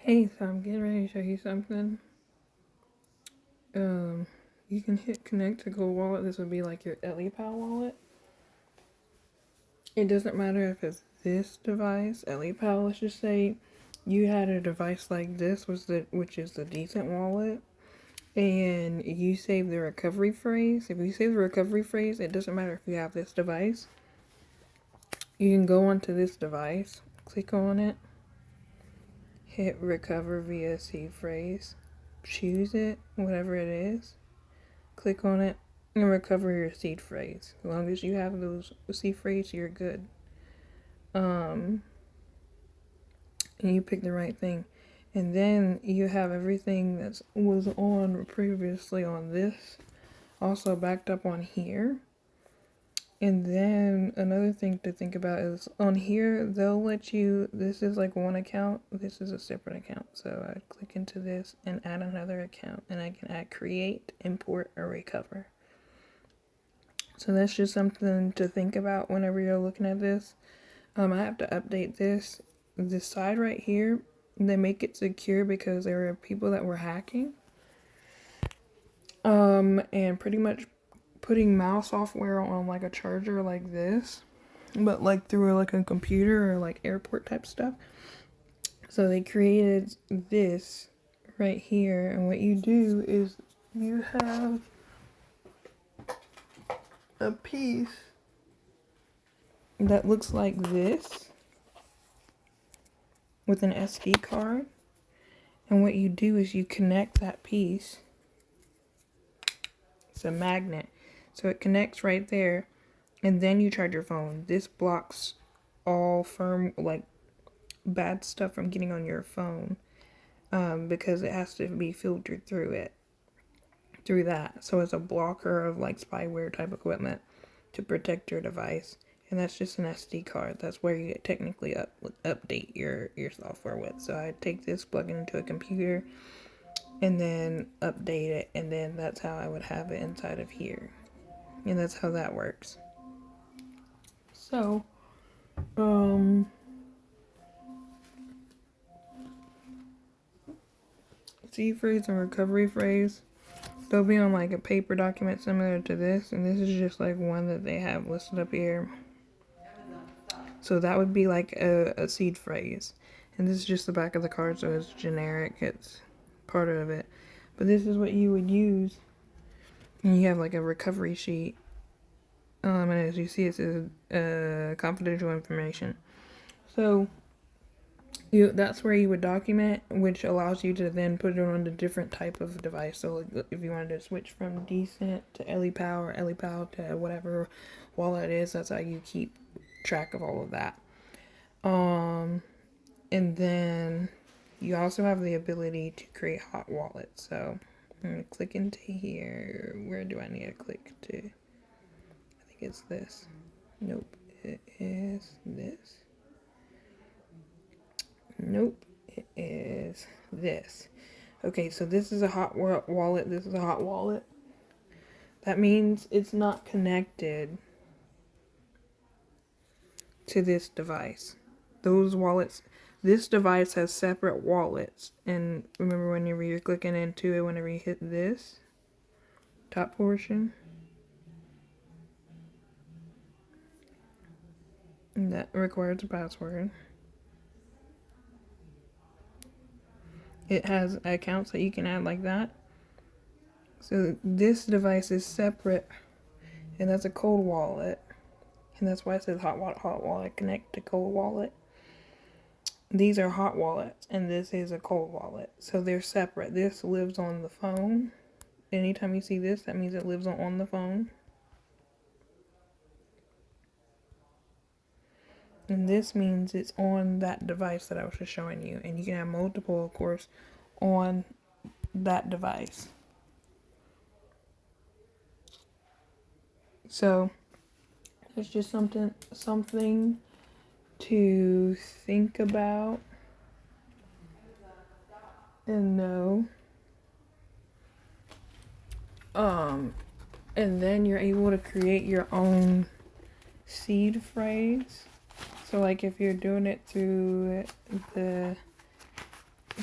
Hey, so I'm getting ready to show you something. You can hit connect to Google Wallet. This would be like your EliPal wallet. It doesn't matter if it's this device, EliPal. Let's just say you had a device like this, which is the decent wallet, and you save the recovery phrase. If you save the recovery phrase, it doesn't matter if you have this device. You can go onto this device, click on it, hit recover via seed phrase, choose it, whatever it is. Click on it and recover your seed phrase. As long as you have those seed phrase, you're good. And you pick the right thing. And then you have everything that was on previously on this also backed up on here. And then another thing to think about is on here, they'll let you, this is like one account, this is a separate account. So I click into this and add another account, and I can add create, import, or recover. So that's just something to think about whenever you're looking at this. I have to update this side right here. They make it secure because there are people that were hacking. And pretty much putting mouse software on like a charger like this, but like through like a computer or like airport type stuff. So they created this right here, and what you do is you have a piece that looks like this with an SD card, and what you do is you connect that piece. It's a magnet, so it connects right there, and then you charge your phone. This blocks all like bad stuff from getting on your phone, because it has to be filtered through that. So it's a blocker of like spyware type equipment to protect your device. And that's just an SD card. That's where you technically update your software with. So I take this, plug it into a computer, and then update it, and then that's how I would have it inside of here. And that's how that works. So, seed phrase and recovery phrase, they'll be on like a paper document similar to this, and this is just like one that they have listed up here. So that would be like a seed phrase. And this is just the back of the card, so it's generic. It's part of it. But this is what you would use. And you have like a recovery sheet. And as you see, it says confidential information. So that's where you would document, which allows you to then put it on a different type of device. So if you wanted to switch from Decent to EliPal or EliPal to whatever wallet it is, that's how you keep track of all of that. And then you also have the ability to create hot wallets. So I'm going to click into here. Where do I need to click to? I think it's this. Nope, it is this. Nope, it is this. Okay, so this is a hot wallet. This is a hot wallet. That means it's not connected to this device. Those wallets, this device has separate wallets. And remember, whenever you're clicking into it, whenever you hit this top portion, and that requires a password. It has accounts that you can add like that. So this device is separate, and that's a cold wallet. And that's why it says hot wallet, connect to cold wallet. These are hot wallets, and this is a cold wallet. So they're separate. This lives on the phone. Anytime you see this, that means it lives on the phone. And this means it's on that device that I was just showing you. And you can have multiple, of course, on that device. So it's just something to think about and know. And then you're able to create your own seed phrase. So like if you're doing it through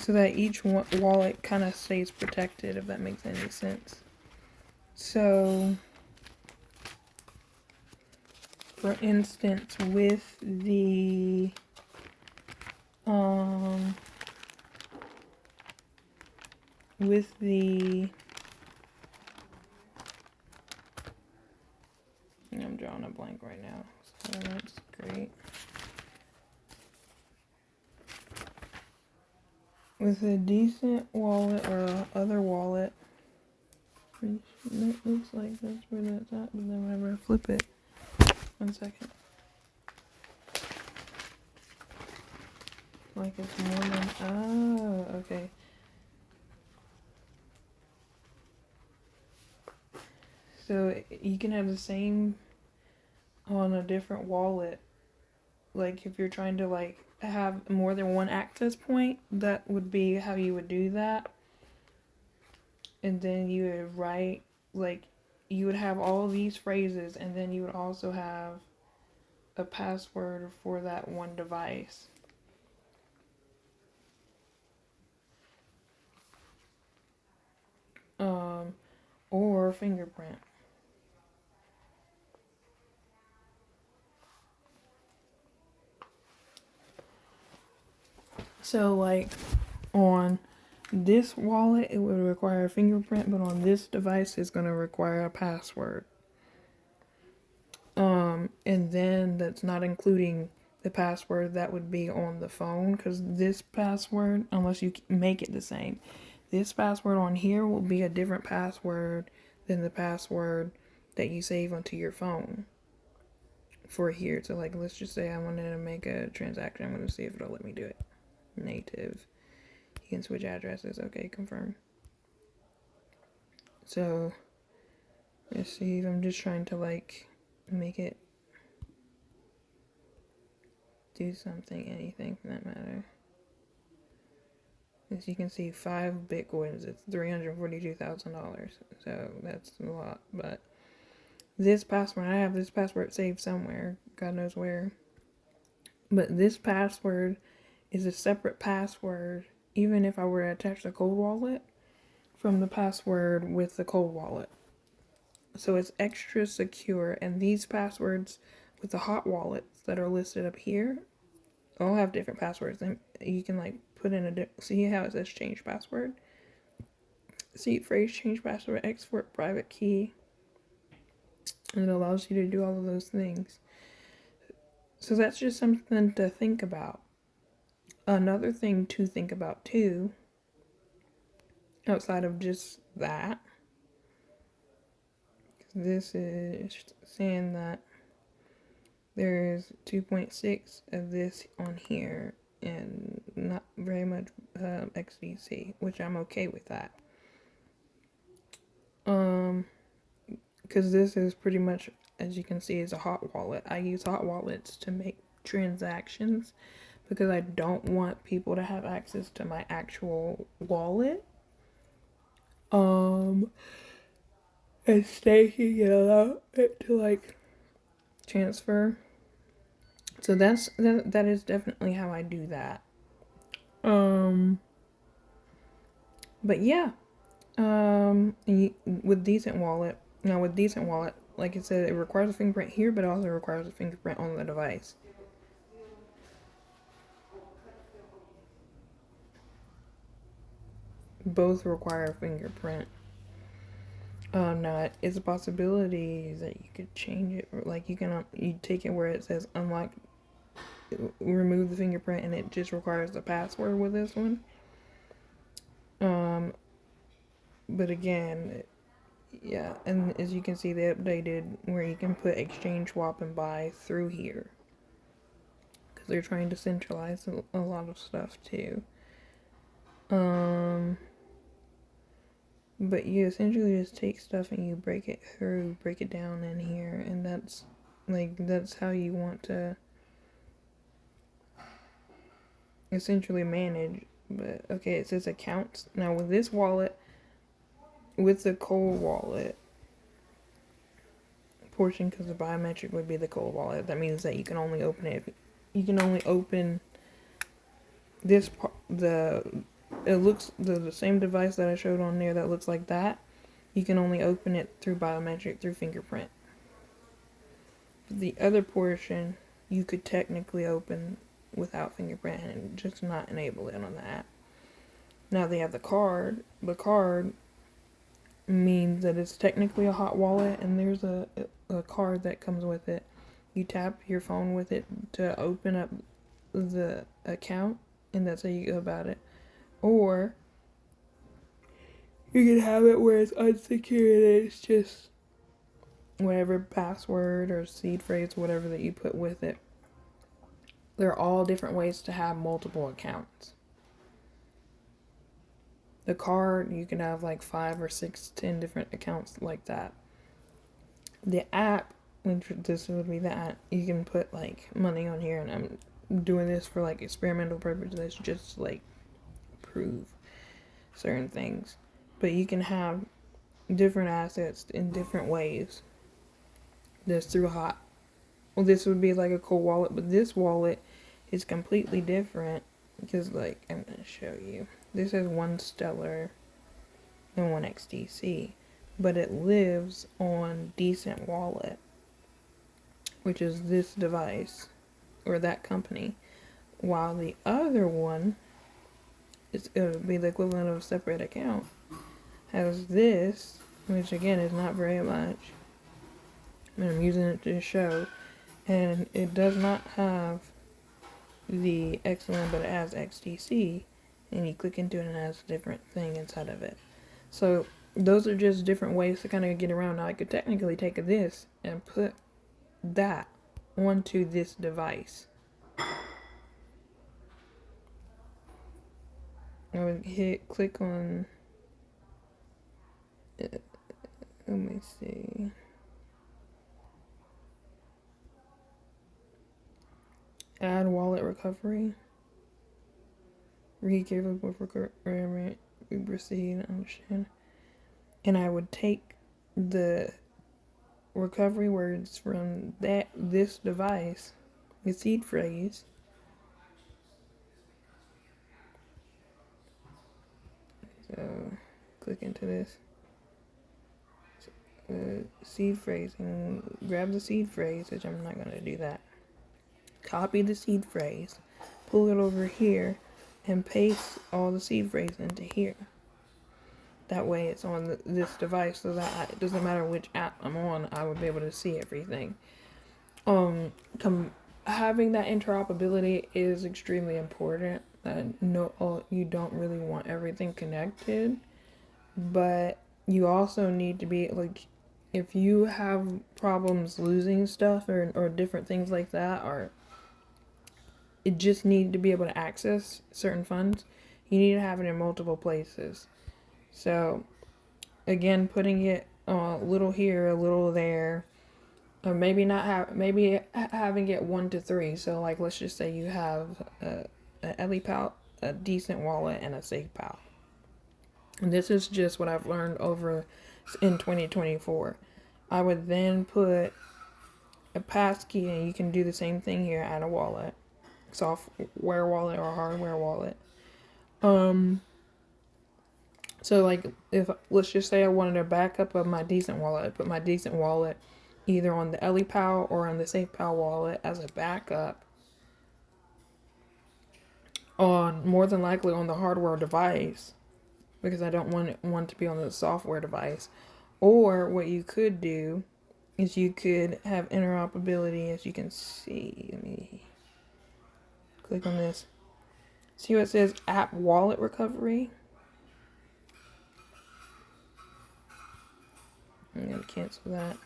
so that each wallet kind of stays protected, if that makes any sense. So, for instance, with the I'm drawing a blank right now, so that's great. With a decent wallet or other wallet, which it looks like that's where that's at, but then whenever I flip it, 1 second. Like it's more than, oh, okay. So you can have the same on a different wallet. Like if you're trying to like have more than one access point, that would be how you would do that. And then you would write, like, you would have all of these phrases, and then you would also have a password for that one device. Or fingerprint. So like on this wallet it would require a fingerprint, but on this device it's going to require a password. And then that's not including the password that would be on the phone, because this password, unless you make it the same, this password on here will be a different password than the password that you save onto your phone for here. So like, let's just say I wanted to make a transaction. I'm going to see if it'll let me do it. Native. You can switch addresses. Okay, confirm. So let's see if I'm just trying to like make it do something, anything for that matter. As you can see, 5 bitcoins, it's $342,000. So that's a lot. But this password, I have this password saved somewhere, God knows where. But this password is a separate password, even if I were to attach the cold wallet, from the password with the cold wallet. So it's extra secure. And these passwords with the hot wallets that are listed up here all have different passwords, and you can like put in see how it says change password, seed phrase, change password, export private key, and it allows you to do all of those things. So that's just something to think about. Another thing to think about too, outside of just that, this is saying that there's 2.6 of this on here and not very much XDC, which I'm okay with that. Because this is pretty much, as you can see, is a hot wallet. I use hot wallets to make transactions because I don't want people to have access to my actual wallet. And staking it allow it to like transfer. So that is definitely how I do that. But yeah, with Decent Wallet, like I said, it requires a fingerprint here, but it also requires a fingerprint on the device. Both require a fingerprint. Now it's a possibility that you could change it, or like you take it where it says unlock, remove the fingerprint, and it just requires the password with this one. But again, yeah, and as you can see, they updated where you can put exchange, swap, and buy through here, because they're trying to centralize a lot of stuff too. But you essentially just take stuff and you break it down in here, and that's how you want to essentially manage. But okay, it says accounts. Now with this wallet, with the cold wallet portion, because the biometric would be the cold wallet, that means that you can only open this part, the it looks the same device that I showed on there that looks like that. You can only open it through biometric, through fingerprint. The other portion you could technically open without fingerprint and just not enable it on the app. Now they have the card. The card means that it's technically a hot wallet, and there's a card that comes with it. You tap your phone with it to open up the account, and that's how you go about it. Or you can have it where it's unsecured and it's just whatever password or seed phrase, whatever that you put with it. There are all different ways to have multiple accounts. The card, you can have like 5 or 6, 10 different accounts like that. The app, this would be that you can put like money on here, and I'm doing this for like experimental purposes, just to, like, prove certain things. But you can have different assets in different ways. This through hot. Well, this would be like a cool wallet, but this wallet is completely different because, like, I'm gonna show you. This has one Stellar and one XTC, but it lives on Decent Wallet, which is this device or that company, while the other one is going to be the equivalent of a separate account. Has this, which again is not very much, and I'm using it to show, and it does not have the XLM, but it has XTC, and you click into it and it has a different thing inside of it. So those are just different ways to kind of get around. Now I could technically take this and put that onto this device. I would click on, let me see. Add wallet recovery. Recapable requirement. We proceed. Understand. And I would take the recovery words from this device, the seed phrase. So click into this seed phrase and grab the seed phrase, which I'm not going to do that. Copy the seed phrase, pull it over here, and paste all the seed phrase into here. That way it's on this device, so that it doesn't matter which app I'm on, I would be able to see everything. Having that interoperability is extremely important. You don't really want everything connected, but you also need to be, like, if you have problems losing stuff or different things like that, or it just need to be able to access certain funds, you need to have it in multiple places. So again, putting it a little here, a little there, or maybe having it 1 to 3. So like, let's just say you have a EliPal, a Decent Wallet, and a SafePal. And this is just what I've learned over in 2024. I would then put a passkey, and you can do the same thing here, add a wallet, software wallet or hardware wallet. So like, if let's just say I wanted a backup of my Decent Wallet, I put my Decent Wallet either on the EliPal or on the SafePal wallet as a backup, on more than likely on the hardware device, because I don't want to be on the software device. Or what you could do is you could have interoperability, as you can see. Let me click on this. See what it says, app wallet recovery? I'm going to cancel that.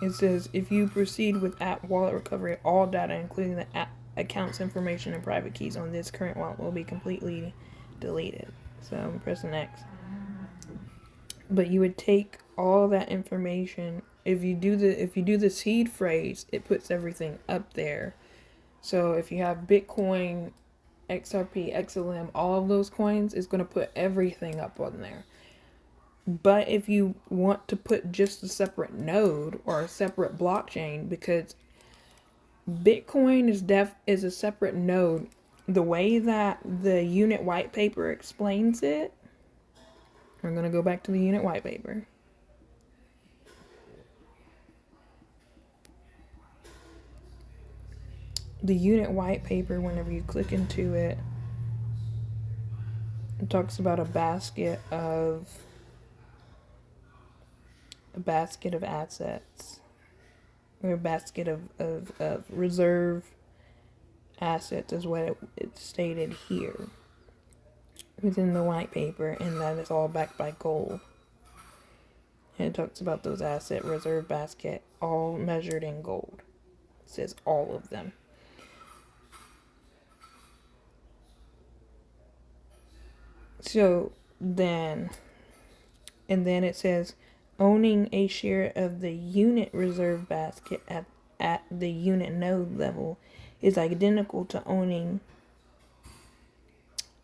It says, if you proceed with app wallet recovery, all data, including the app account's information and private keys on this current wallet, will be completely deleted. So I'm pressing X. But you would take all that information. If you do the seed phrase, it puts everything up there. So if you have Bitcoin, XRP, XLM, all of those coins, it's going to put everything up on there. But if you want to put just a separate node or a separate blockchain, because Bitcoin is a separate node. The way that the unit white paper explains it, we're going to go back to the unit white paper. The unit white paper, whenever you click into it, it talks about a basket of assets, or a basket of reserve assets is what it's stated here within the white paper, and that is all backed by gold. And it talks about those asset reserve basket all measured in gold. It says all of them. So then, and then it says owning a share of the unit reserve basket at the unit node level is identical to owning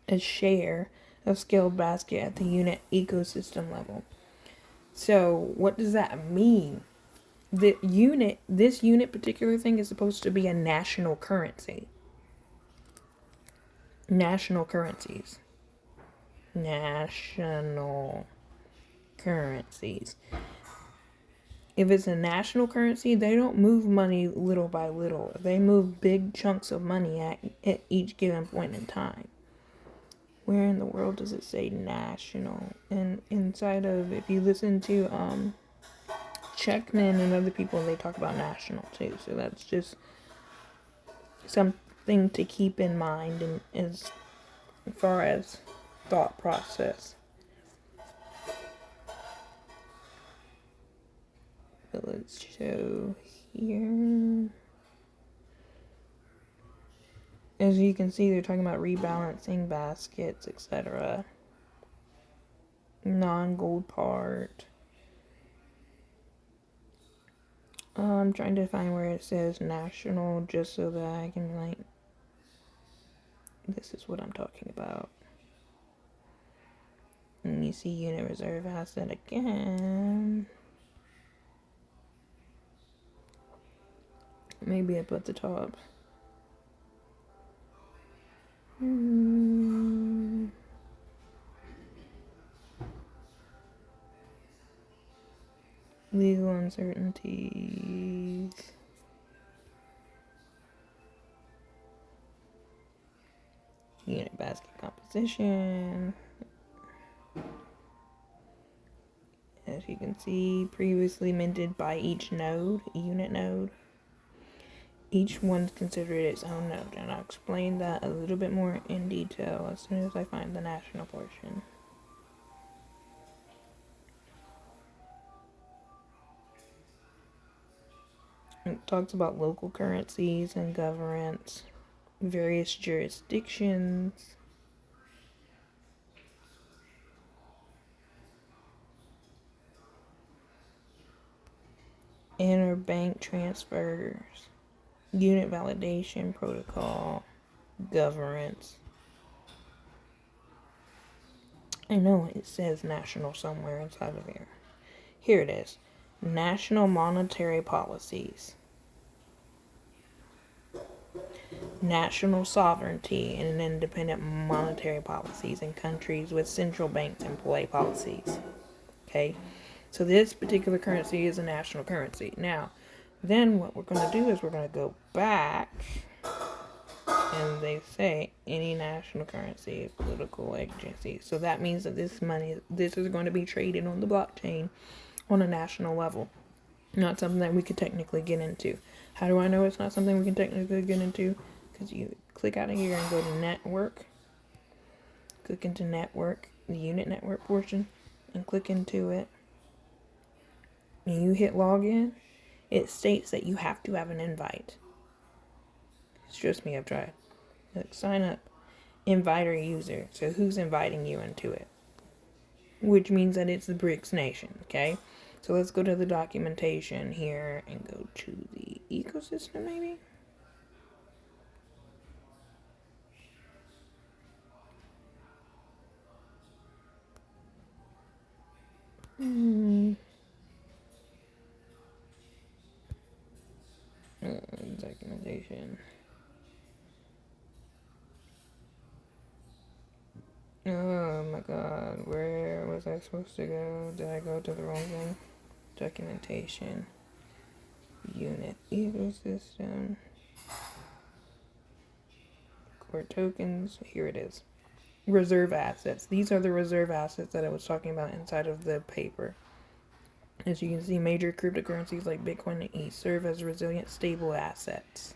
a share of scaled basket at the unit ecosystem level. So what does that mean? This unit particular thing is supposed to be a national currency. National currencies. National currencies. If it's a national currency, they don't move money little by little. They move big chunks of money at each given point in time. Where in the world does it say national? And inside of, if you listen to Checkman and other people, they talk about national too. So that's just something to keep in mind, and as far as thought process. But let's show here. As you can see, they're talking about rebalancing baskets, etc. Non-gold part. I'm trying to find where it says national, just so that I can, like, this is what I'm talking about. And you see unit reserve asset again. Maybe up at the top. Legal uncertainties. Unit basket composition. As you can see, previously minted by each node, unit node. Each one's considered its own node, and I'll explain that a little bit more in detail as soon as I find the national portion. It talks about local currencies and governance, various jurisdictions, interbank transfers, unit validation protocol, governance. I know it says national somewhere inside of here. Here it is. National monetary policies. National sovereignty and independent monetary policies in countries with central banks employ policies. Okay, so this particular currency is a national currency. Now, then what we're going to do is we're going to go back, and they say any national currency, political agency. So that means that this is going to be traded on the blockchain on a national level. Not something that we could technically get into. How do I know it's not something we can technically get into? Because you click out of here and go to network. Click into network, the unit network portion, and click into it. And you hit login. It states that you have to have an invite. Trust me, I've tried. Look, sign up. Inviter user. So who's inviting you into it? Which means that it's the BRICS nation, okay? So let's go to the documentation here and go to the ecosystem, maybe? Documentation. Oh my god, where was I supposed to go? Did I go to the wrong thing? Documentation. Unit ecosystem. Core tokens. Here it is. Reserve assets. These are the reserve assets that I was talking about inside of the paper. As you can see, major cryptocurrencies like Bitcoin and ETH serve as resilient, stable assets.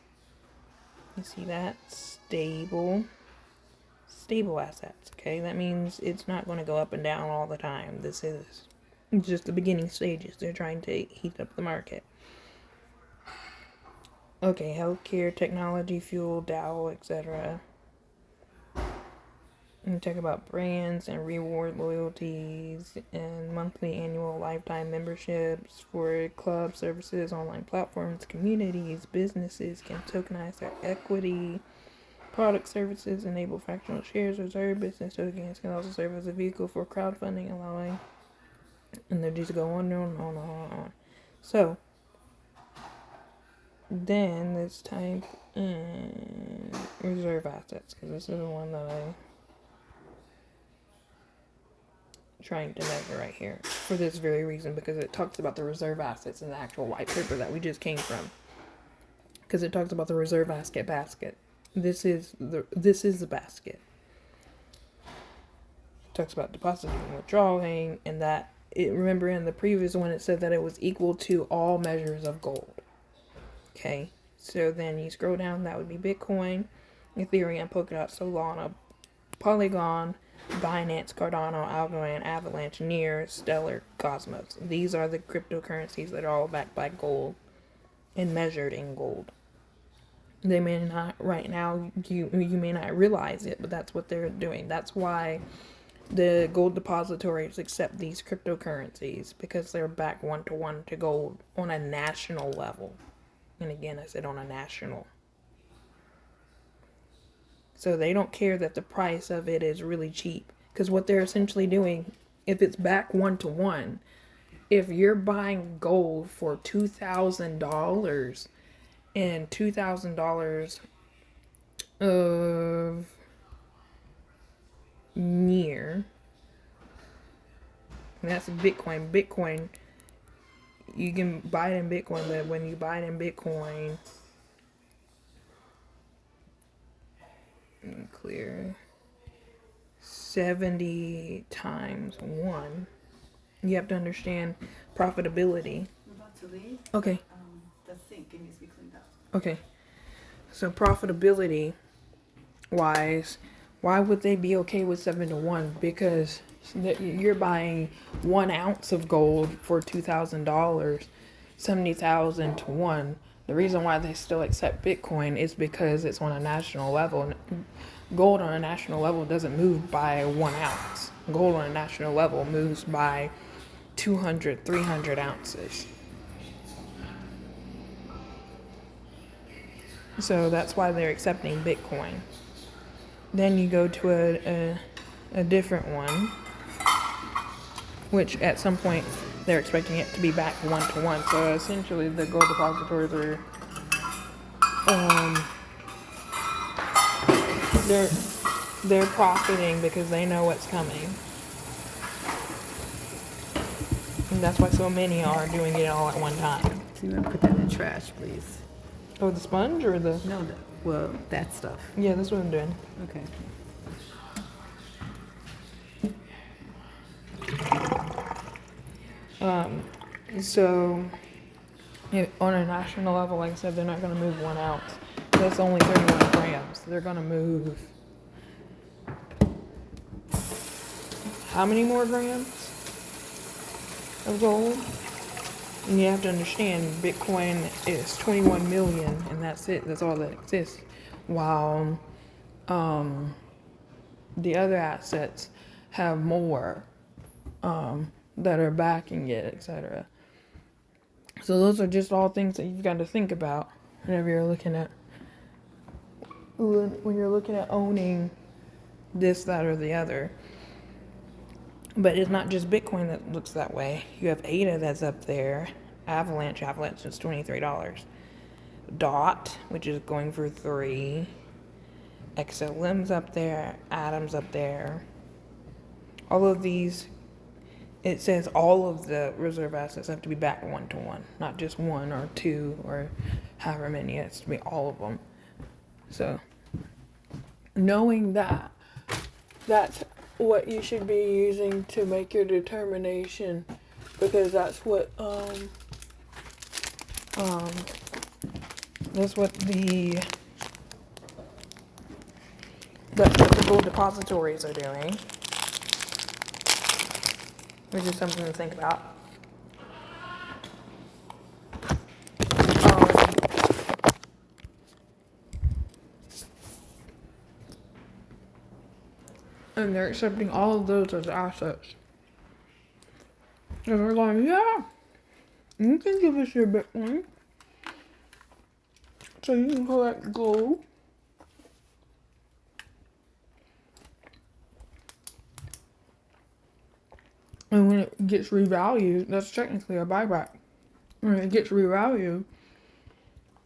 You see that? Stable assets. Okay, that means it's not going to go up and down all the time. This is just the beginning stages. They're trying to heat up the market. Okay, healthcare, technology, fuel, Dow, etc. And talk about brands and reward loyalties and monthly, annual, lifetime memberships for clubs, services, online platforms, communities, businesses can tokenize their equity. Product services enable fractional shares, reserve business tokens can also serve as a vehicle for crowdfunding, allowing, and they just go on and on and on and on. So, then let's type in reserve assets, because this is the one that I'm trying to measure right here for this very reason, because it talks about the reserve assets in the actual white paper that we just came from, because it talks about the reserve asset basket. This is the basket. It talks about depositing and withdrawing, and that remember in the previous one it said that it was equal to all measures of gold. Okay, so then you scroll down, that would be Bitcoin, Ethereum, Polkadot, Solana, Polygon, Binance, Cardano, Algorand, Avalanche, Near, Stellar, Cosmos. These are the cryptocurrencies that are all backed by gold and measured in gold. They may not, right now, you may not realize it, but that's what they're doing. That's why the gold depositories accept these cryptocurrencies, because they're back 1-to-1 to gold on a national level. And again, I said on a national. So they don't care that the price of it is really cheap. Because what they're essentially doing, if it's back 1-to-1, if you're buying gold for $2,000 and $2,000 of Near, and that's Bitcoin. Bitcoin, you can buy it in Bitcoin, but when you buy it in Bitcoin, clear 70 times 1. You have to understand profitability. I'm about to leave. Okay. The sink needs to be cleaned up. Okay. So profitability wise, why would they be okay with 7-to-1? Because you're buying 1 ounce of gold for $2,000, 70,000 to 1. The reason why they still accept Bitcoin is because it's on a national level. Gold on a national level doesn't move by 1 ounce. Gold on a national level moves by 200, 300 ounces. So that's why they're accepting Bitcoin. Then you go to a different one, which at some point they're expecting it to be back 1-to-1. So essentially the gold depositories are they're profiting because they know what's coming. And that's why so many are doing it all at one time. So you want to put that in the trash, please? Oh, the sponge or the... No, well, that stuff. Yeah, that's what I'm doing. Okay. So, on a national level, like I said, they're not going to move 1 ounce. That's only 31 grams. They're going to move... how many more grams of gold? And you have to understand, Bitcoin is 21 million, and that's it. That's all that exists. While the other assets have more that are backing it, etc. So those are just all things that you've got to think about whenever you're looking at owning this, that, or the other. But it's not just Bitcoin that looks that way. You have ADA that's up there. Avalanche is $23. DOT, which is going for 3. XLM's up there, Atom's up there. All of these, it says all of the reserve assets have to be backed 1-to-1, not just 1 or 2 or however many. It has to be all of them. So, knowing that, that's what you should be using to make your determination, because that's what the gold depositories are doing, which is something to think about. And they're accepting all of those as assets. And they're going, yeah, you can give us your Bitcoin so you can collect gold. And when it gets revalued, that's technically a buyback. When it gets revalued,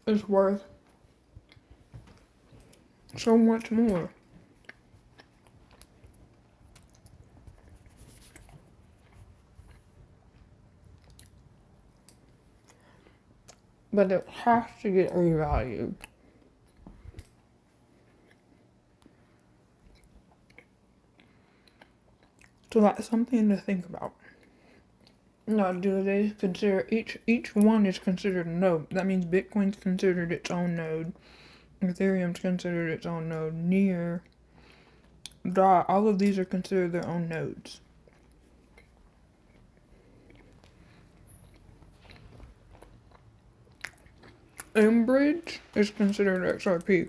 it's worth so much more. But it has to get revalued. So that's something to think about. Now, do they consider each one is considered a node? That means Bitcoin's considered its own node. Ethereum's considered its own node. Near, DOT, all of these are considered their own nodes. Enbridge is considered XRP.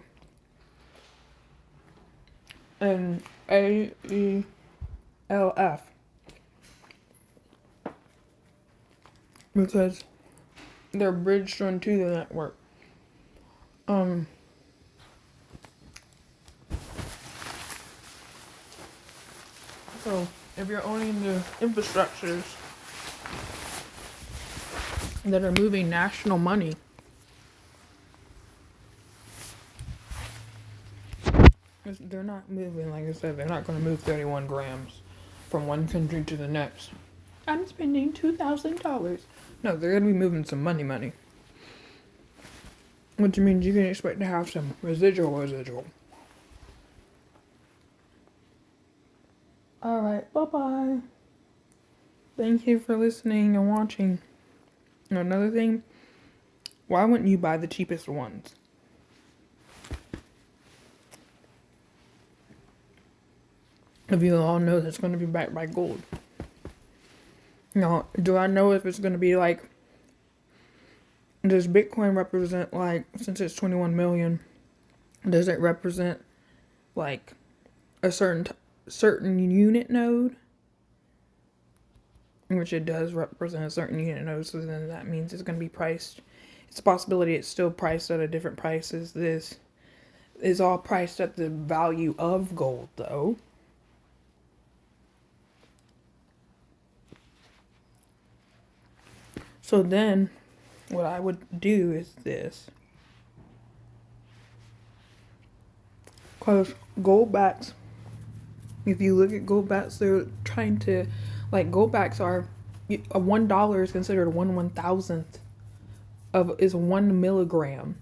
And AELF. Because they're bridged onto the network. So if you're owning the infrastructures that are moving national money, they're not moving, like I said, they're not going to move 31 grams from one country to the next. I'm spending $2,000. No, they're going to be moving some money. Which means you can expect to have some residual. Alright, bye-bye. Thank you for listening and watching. Another thing, why wouldn't you buy the cheapest ones? If you all know that's going to be backed by gold. Now, do I know if it's going to be like, does Bitcoin represent, like, since it's 21 million, does it represent like a certain unit node? Which it does represent a certain unit node, so then that means it's going to be priced. It's a possibility it's still priced at a different price as this. Is all priced at the value of gold, though. So then, what I would do is this. Because goldbacks, if you look at goldbacks, they're trying to, like, goldbacks are, a $1 is considered 1/1000th is 1 milligram.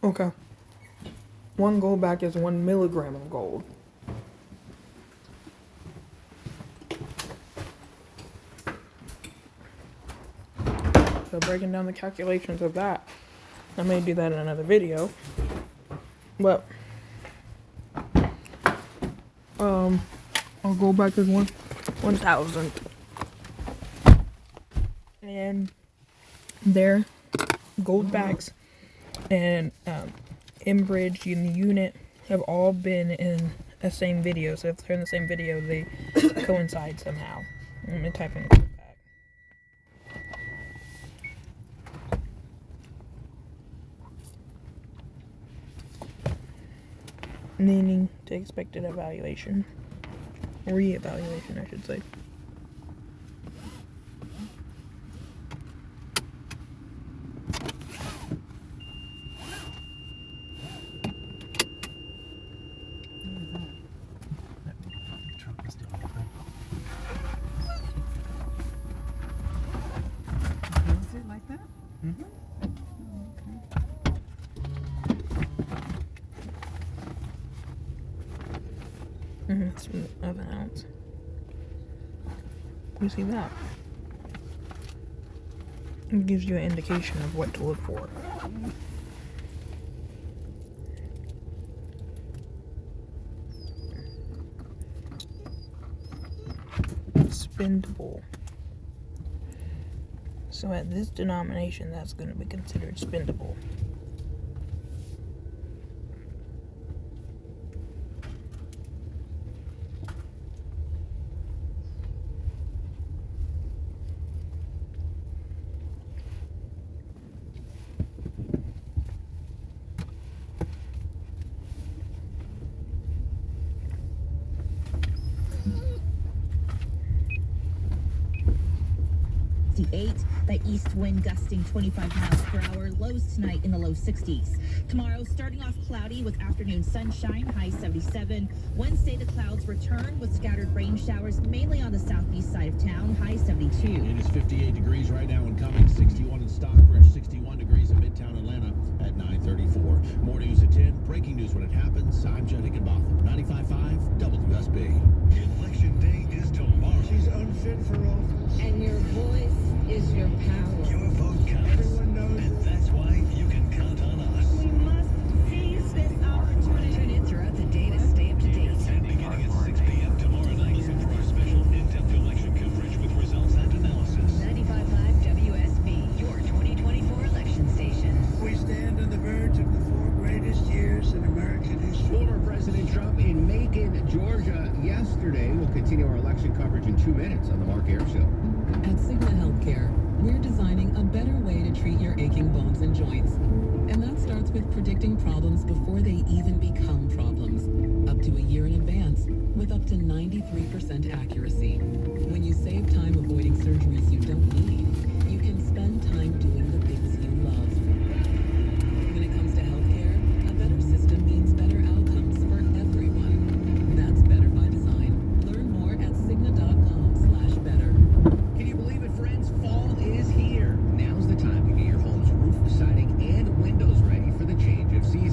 Okay. 1 goldback is 1 milligram of gold. So breaking down the calculations of that, I may do that in another video. But I'll go back as 1,000. And their gold backs and Enbridge and the unit have all been in the same video. So if they're in the same video, they coincide somehow. Let me type in gold back. Meaning to expected evaluation. Re-evaluation, I should say. It's of an ounce. You see that? It gives you an indication of what to look for. Spendable. So at this denomination, that's going to be considered spendable. That east wind gusting 25 miles per hour, lows tonight in the low 60s. Tomorrow starting off cloudy with afternoon sunshine, high 77. Wednesday the clouds return with scattered rain showers mainly on the southeast side of town, high 72. It is 58 degrees right now in Cummings, 61 in Stockbridge, 61 degrees in Midtown Atlanta at 9:34. More news at 10. Breaking news when it happens. I'm Judd Higginbotham, 95.5 WSB. Election day is tomorrow. She's unfit for office. And your voice is your power. Your vote counts. Everyone knows And it. that's why you can count on us. We must seize this opportunity. Tune in throughout the day to stay up to date. And beginning at 6 p.m. tomorrow night, listen for our special in-depth election coverage with results and analysis. 95.5 WSB, your 2024 election station. We stand on the verge of the 4 greatest years in American history. Former President Trump in Macon, Georgia, yesterday. We'll continue our election coverage in 2 minutes on the Mark Air Show. At Cigna Healthcare, we're designing a better way to treat your aching bones and joints. And that starts with predicting problems before they even become problems, up to a year in advance, with up to 93% accuracy. When you save time avoiding surgeries you don't need, you can spend time doing the things you love. When it comes to healthcare, a better system means better outcomes for everyone. That's better by design. Learn more at Cigna.com/better. Can you believe it, friends? Fall is here. Now's the time to get your home's roof, siding, and windows ready for the change of season.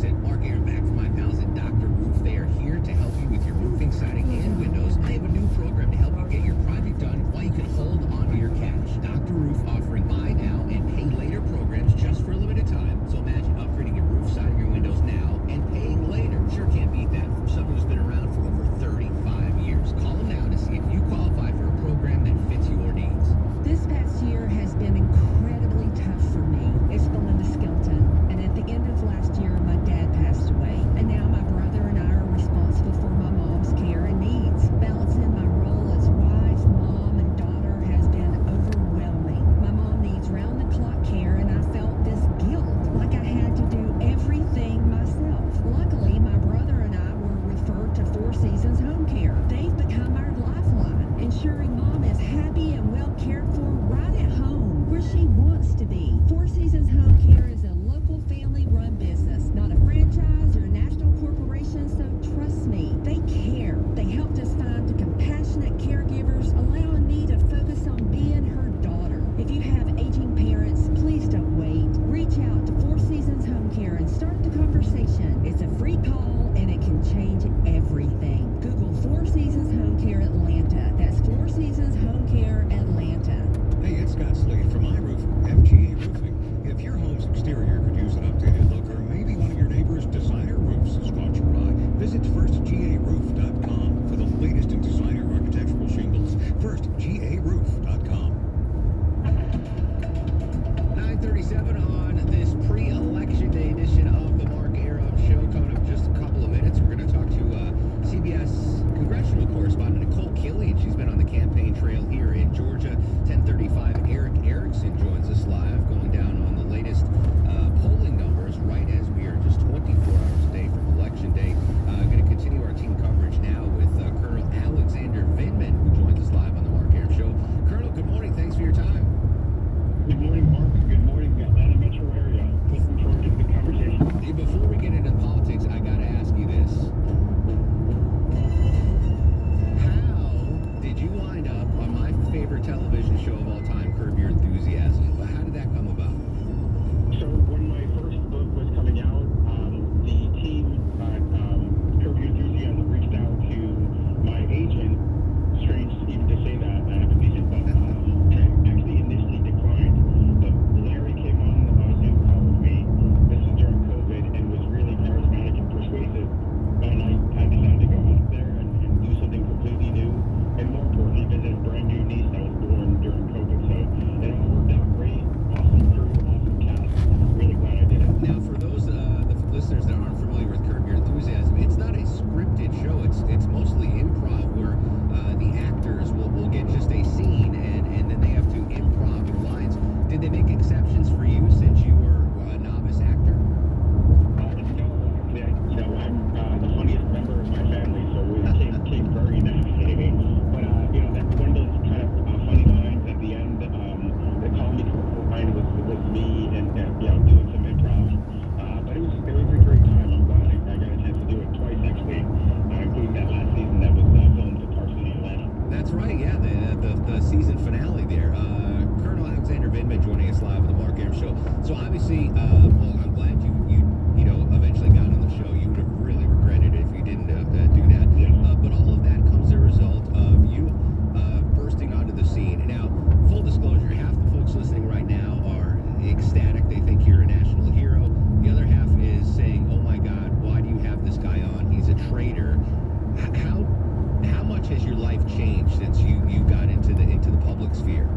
fear?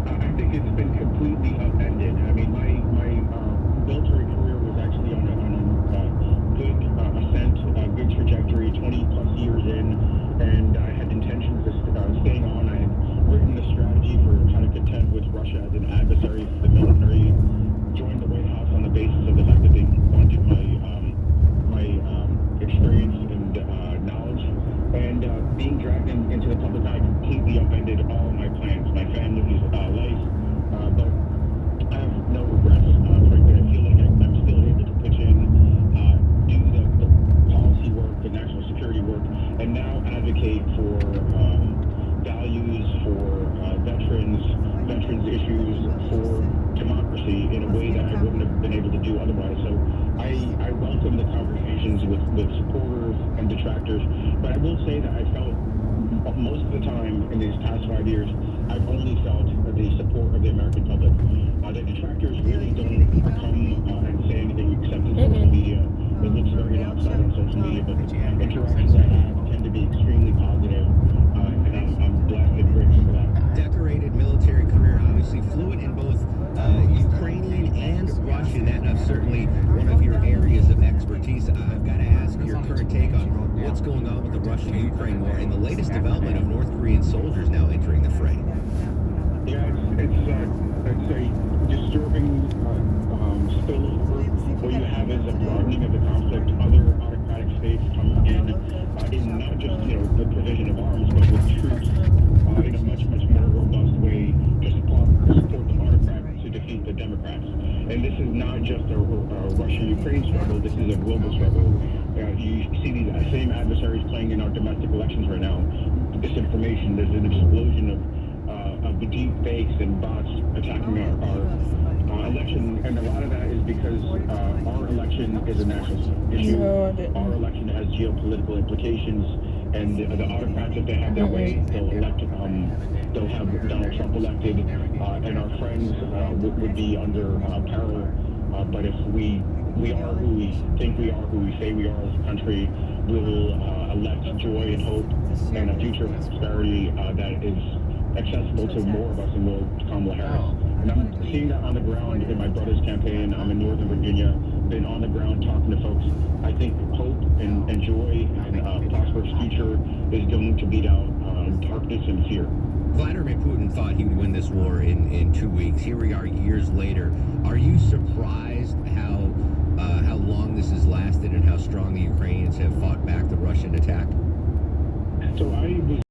I think it's been completely upended. I mean, my military career was actually on a good ascent, a good trajectory, 20 plus years in, and I had intentions of staying on. I had written a strategy for how to contend with Russia as an adversary for the military. Joined the White House on the basis of the fact that they wanted my experience and knowledge, and being dragged into the public eye completely upended all of my plans, my family's life. But I have no regrets. Frankly, I feel like I'm still able to pitch in, do the policy work, the national security work, and now advocate for values, for veterans issues, for democracy in a way that I wouldn't have been able to do otherwise. So I welcome the conversations with supporters and detractors, but I will say that I felt most of the time in these past 5 years, I've only felt the support of the American public. The detractors really don't come and say anything except in social media. It looks very lopsided on social media, but interactions I have tend to be extremely positive, and I'm blessed and grateful for that. Decorated military career, obviously fluent in both Ukrainian and Russian. That's certainly one of your areas of expertise. I've got to ask your current take on what's going on with the Russia-Ukraine war and the latest development of North Korean soldiers now entering the fray. Yeah, it's a disturbing spillover. What you have is a broadening of the conflict. Other autocratic states come in not just the provision of arms, but with troops in a much more robust way to support the autocrats to defeat the Democrats. And this is not just a Russia-Ukraine struggle. This is a global struggle. You see these same adversaries playing in our domestic elections right now. Disinformation. There's an explosion of deep fakes and bots attacking our election, and a lot of that is because our election is a national issue. Our election has geopolitical implications, and the autocrats, if they have their way, they'll have Donald Trump elected, and our friends would be under peril. But if we are who we think we are, who we say we are as a country, we will elect joy and hope and a future of prosperity that is accessible to more of us and will Kamala Harris. And I'm seeing that on the ground in my brother's campaign. I'm in Northern Virginia, been on the ground talking to folks. I think hope and joy and a prosperous future is going to beat out darkness and fear. Vladimir Putin thought he would win this war in 2 weeks. Here we are years later. Are you surprised how long this has lasted and how strong the Ukrainians have fought back the Russian attack? So I was